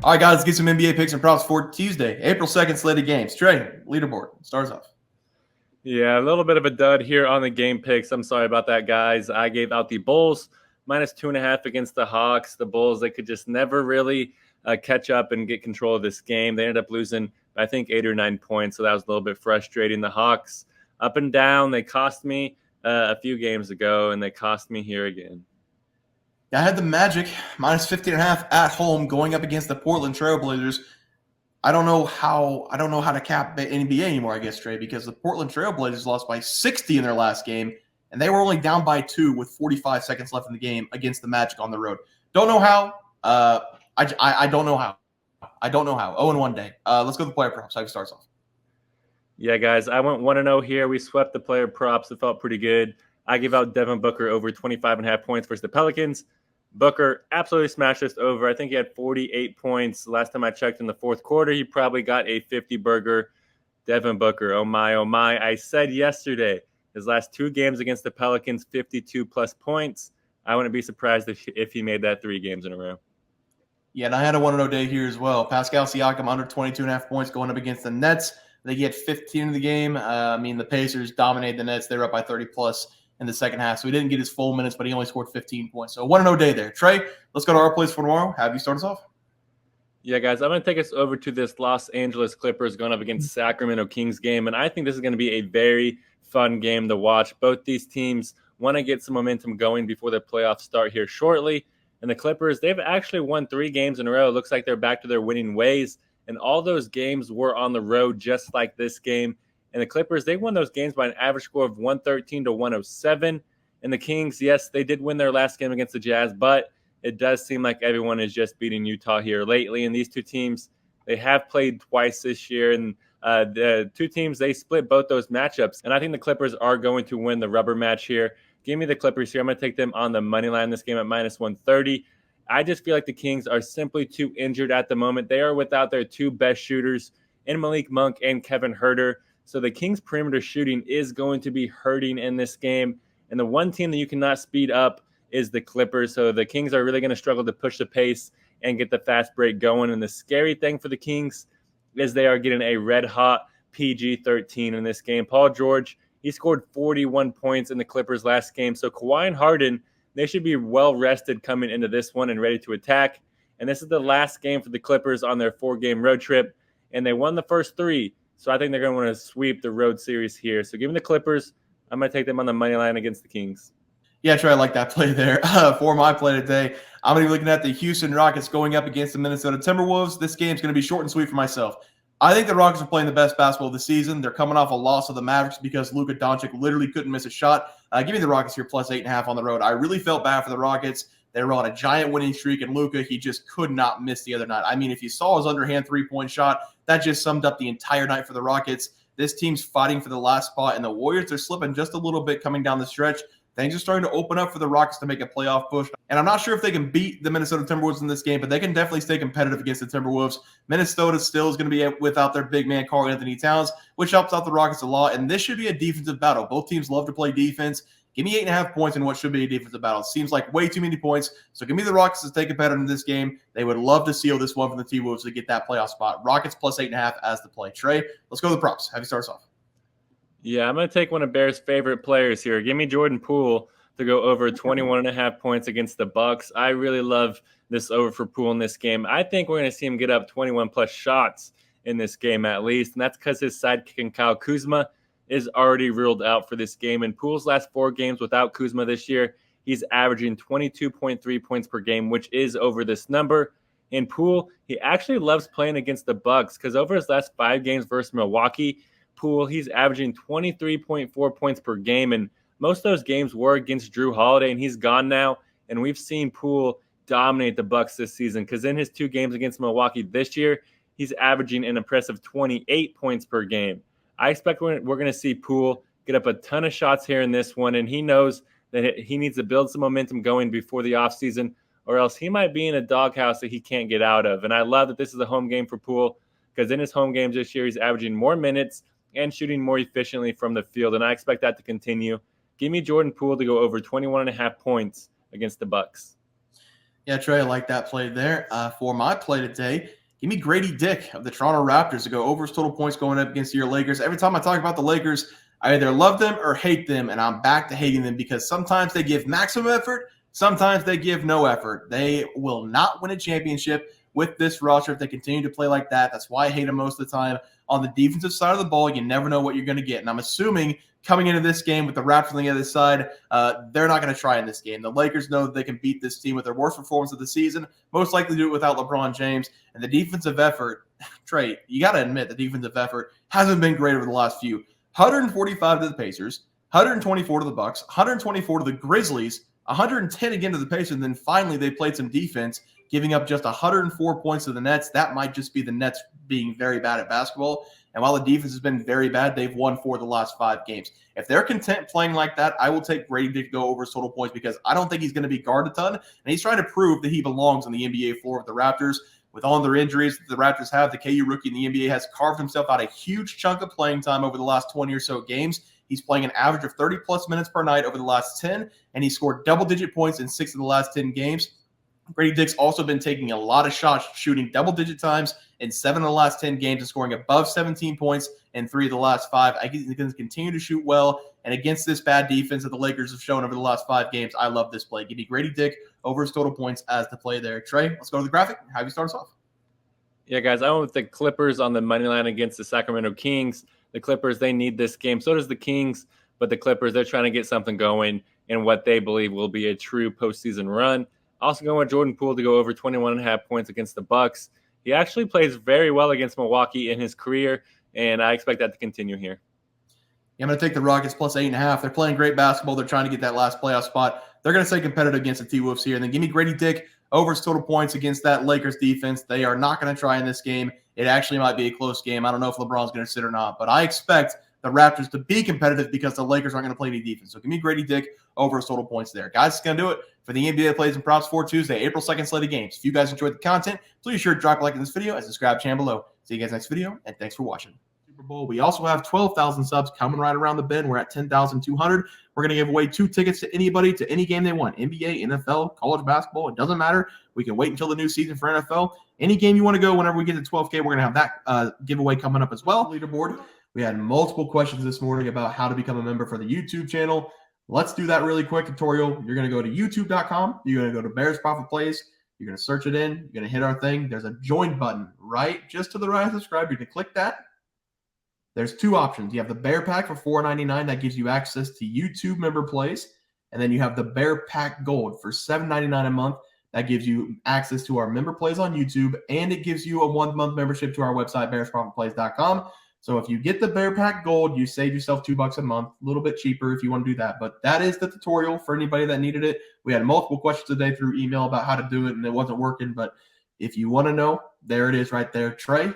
All right, guys, let's get some NBA picks and props for Tuesday, April 2nd, slated games. Trey, leaderboard, starts off. Yeah, a little bit of a dud here on the game picks. I'm sorry about that, guys. I gave out the Bulls -2.5 against the Hawks. The Bulls, they could just never really catch up and get control of this game. They ended up losing, I think, 8 or 9 points, so that was a little bit frustrating. The Hawks, up and down, they cost me a few games ago, and they cost me here again. I had the Magic -15.5 at home going up against the Portland Trailblazers. I don't know how to cap the NBA anymore, I guess, Trey, because the Portland Trailblazers lost by 60 in their last game, and they were only down by 2 with 45 seconds left in the game against the Magic on the road. Don't know how. I don't know how. I don't know how. 0-1 day. Let's go to the player props. How he starts off. Yeah, guys, I went 1-0 here. We swept the player props. It felt pretty good. I gave out Devin Booker over 25.5 points versus the Pelicans. Booker absolutely smashed this over. I think he had 48 points. Last time I checked in the fourth quarter, he probably got a 50-burger. Devin Booker, oh my, oh my. I said yesterday, his last 2 games against the Pelicans, 52-plus points. I wouldn't be surprised if he made that 3 games in a row. Yeah, and I had a 1-0 day here as well. Pascal Siakam under 22.5 points going up against the Nets. They get 15 in the game. The Pacers dominated the Nets. They were up by 30-plus in the second half. So he didn't get his full minutes, but he only scored 15 points. So 1-0 day there. Trey, let's go to our plays for tomorrow. Have you start us off? Yeah, guys, I'm going to take us over to this Los Angeles Clippers going up against Sacramento Kings game. And I think this is going to be a very fun game to watch. Both these teams want to get some momentum going before the playoffs start here shortly. And the Clippers, they've actually won 3 games in a row. It looks like they're back to their winning ways. And all those games were on the road, just like this game. And the Clippers, they won those games by an average score of 113-107. And the Kings, yes, they did win their last game against the Jazz, but it does seem like everyone is just beating Utah here lately. And these two teams, they have played twice this year. And the two teams, they split both those matchups. And I think the Clippers are going to win the rubber match here. Give me the Clippers here. I'm going to take them on the money line this game at -130. I just feel like the Kings are simply too injured at the moment. They are without their 2 best shooters in Malik Monk and Kevin Huerter. So the Kings' perimeter shooting is going to be hurting in this game. And the one team that you cannot speed up is the Clippers. So the Kings are really going to struggle to push the pace and get the fast break going. And the scary thing for the Kings is they are getting a red-hot PG-13 in this game. Paul George, he scored 41 points in the Clippers last game. So Kawhi and Harden, they should be well-rested coming into this one and ready to attack. And this is the last game for the Clippers on their 4-game road trip. And they won the first 3. So I think they're going to want to sweep the road series here. So give me the Clippers. I'm going to take them on the money line against the Kings. Yeah, Trey, I like that play there. For my play today, I'm going to be looking at the Houston Rockets going up against the Minnesota Timberwolves. This game's going to be short and sweet for myself. I think the Rockets are playing the best basketball of the season. They're coming off a loss of the Mavericks because Luka Doncic literally couldn't miss a shot. Give me the Rockets here +8.5 on the road. I really felt bad for the Rockets. They were on a giant winning streak, and Luka, he just could not miss the other night. I mean, if you saw his underhand 3-point shot, that just summed up the entire night for the Rockets. This team's fighting for the last spot, and the Warriors are slipping just a little bit coming down the stretch. Things are starting to open up for the Rockets to make a playoff push. And I'm not sure if they can beat the Minnesota Timberwolves in this game, but they can definitely stay competitive against the Timberwolves. Minnesota still is going to be without their big man, Karl-Anthony Towns, which helps out the Rockets a lot. And this should be a defensive battle. Both teams love to play defense. Give me 8.5 points in what should be a defensive battle. It seems like way too many points. So give me the Rockets to stay competitive in this game. They would love to seal this one from the T-Wolves to get that playoff spot. Rockets +8.5 as the play. Trey, let's go to the props. Have you start us off? Yeah, I'm going to take one of Bears' favorite players here. Give me Jordan Poole to go over 21.5 points against the Bucks. I really love this over for Poole in this game. I think we're going to see him get up 21-plus shots in this game at least, and that's because his sidekick and Kyle Kuzma is already ruled out for this game. In Poole's last 4 games without Kuzma this year, he's averaging 22.3 points per game, which is over this number. In Poole, he actually loves playing against the Bucks because over his last 5 games versus Milwaukee, Poole, he's averaging 23.4 points per game, and most of those games were against Drew Holiday, and he's gone now. And we've seen Poole dominate the Bucks this season because in his 2 games against Milwaukee this year, he's averaging an impressive 28 points per game. I expect we're going to see Poole get up a ton of shots here in this one, and he knows that he needs to build some momentum going before the offseason, or else he might be in a doghouse that he can't get out of. And I love that this is a home game for Poole because in his home games this year, he's averaging more minutes and shooting more efficiently from the field, and I expect that to continue. Give me Jordan Poole to go over 21.5 points against the Bucks. Yeah, Trey, I like that play there. For my play today, give me Gradey Dick of the Toronto Raptors to go over his total points going up against your Lakers. Every time I talk about the Lakers, I either love them or hate them, and I'm back to hating them because sometimes they give maximum effort, sometimes they give no effort. They will not win a championship with this roster if they continue to play like that. That's why I hate them most of the time. On the defensive side of the ball, you never know what you're going to get. And I'm assuming coming into this game with the Raptors on the other side, they're not going to try in this game. The Lakers know that they can beat this team with their worst performance of the season, most likely do it without LeBron James. And the defensive effort, Trey, you got to admit the defensive effort hasn't been great over the last few. 145 to the Pacers, 124 to the Bucks, 124 to the Grizzlies, 110 again to the Pacers, and then finally they played some defense, giving up just 104 points to the Nets. That might just be the Nets being very bad at basketball. And while the defense has been very bad, they've won 4 of the last 5 games. If they're content playing like that, I will take Gradey Dick to go over his total points because I don't think he's going to be guarded a ton. And he's trying to prove that he belongs on the NBA floor with the Raptors. With all their injuries that the Raptors have, the KU rookie in the NBA has carved himself out a huge chunk of playing time over the last 20 or so games. He's playing an average of 30-plus minutes per night over the last 10, and he scored double-digit points in 6 of the last 10 games. Gradey Dick's also been taking a lot of shots, shooting double-digit times in 7 of the last 10 games and scoring above 17 points in 3 of the last 5. I think he's going to continue to shoot well, and against this bad defense that the Lakers have shown over the last 5 games, I love this play. Give me Gradey Dick over his total points as the play there. Trey, let's go to the graphic. Have you start us off? Yeah, guys, I went with the Clippers on the money line against the Sacramento Kings. The Clippers, they need this game. So does the Kings, but the Clippers, they're trying to get something going in what they believe will be a true postseason run. Also going with Jordan Poole to go over 21.5 points against the Bucks. He actually plays very well against Milwaukee in his career, and I expect that to continue here. Yeah, I'm going to take the Rockets plus 8.5. They're playing great basketball. They're trying to get that last playoff spot. They're going to stay competitive against the T-Wolves here. And then give me Gradey Dick over his total points against that Lakers defense. They are not going to try in this game. It actually might be a close game. I don't know if LeBron's going to sit or not, but I expect the Raptors to be competitive because the Lakers aren't going to play any defense. So give me Gradey Dick over his total points there. Guys, it's going to do it for the NBA Plays and Props for Tuesday, April 2nd slate of games. If you guys enjoyed the content, please sure to drop a like in this video and subscribe to the channel below. See you guys next video, and thanks for watching. Super Bowl. We also have 12,000 subs coming right around the bend. We're at 10,200. We're going to give away 2 tickets to anybody to any game they want. NBA, NFL, college basketball. It doesn't matter. We can wait until the new season for NFL. Any game you want to go, whenever we get to 12K, we're going to have that giveaway coming up as well. Leaderboard. We had multiple questions this morning about how to become a member for the YouTube channel. Let's do that really quick tutorial. You're going to go to youtube.com. You're going to go to Bears Profit Plays. You're going to search it in. You're going to hit our thing. There's a join button right just to the right of subscribe. You're going to click that. There's 2 options. You have the Bear Pack for $4.99. That gives you access to YouTube member plays. And then you have the Bear Pack Gold for $7.99 a month. That gives you access to our member plays on YouTube. And it gives you a 1-month membership to our website, bearsprofitplays.com. So if you get the Bear Pack Gold, you save yourself $2 a month. A little bit cheaper if you want to do that. But that is the tutorial for anybody that needed it. We had multiple questions today through email about how to do it, and it wasn't working. But if you want to know, there it is right there. Trey,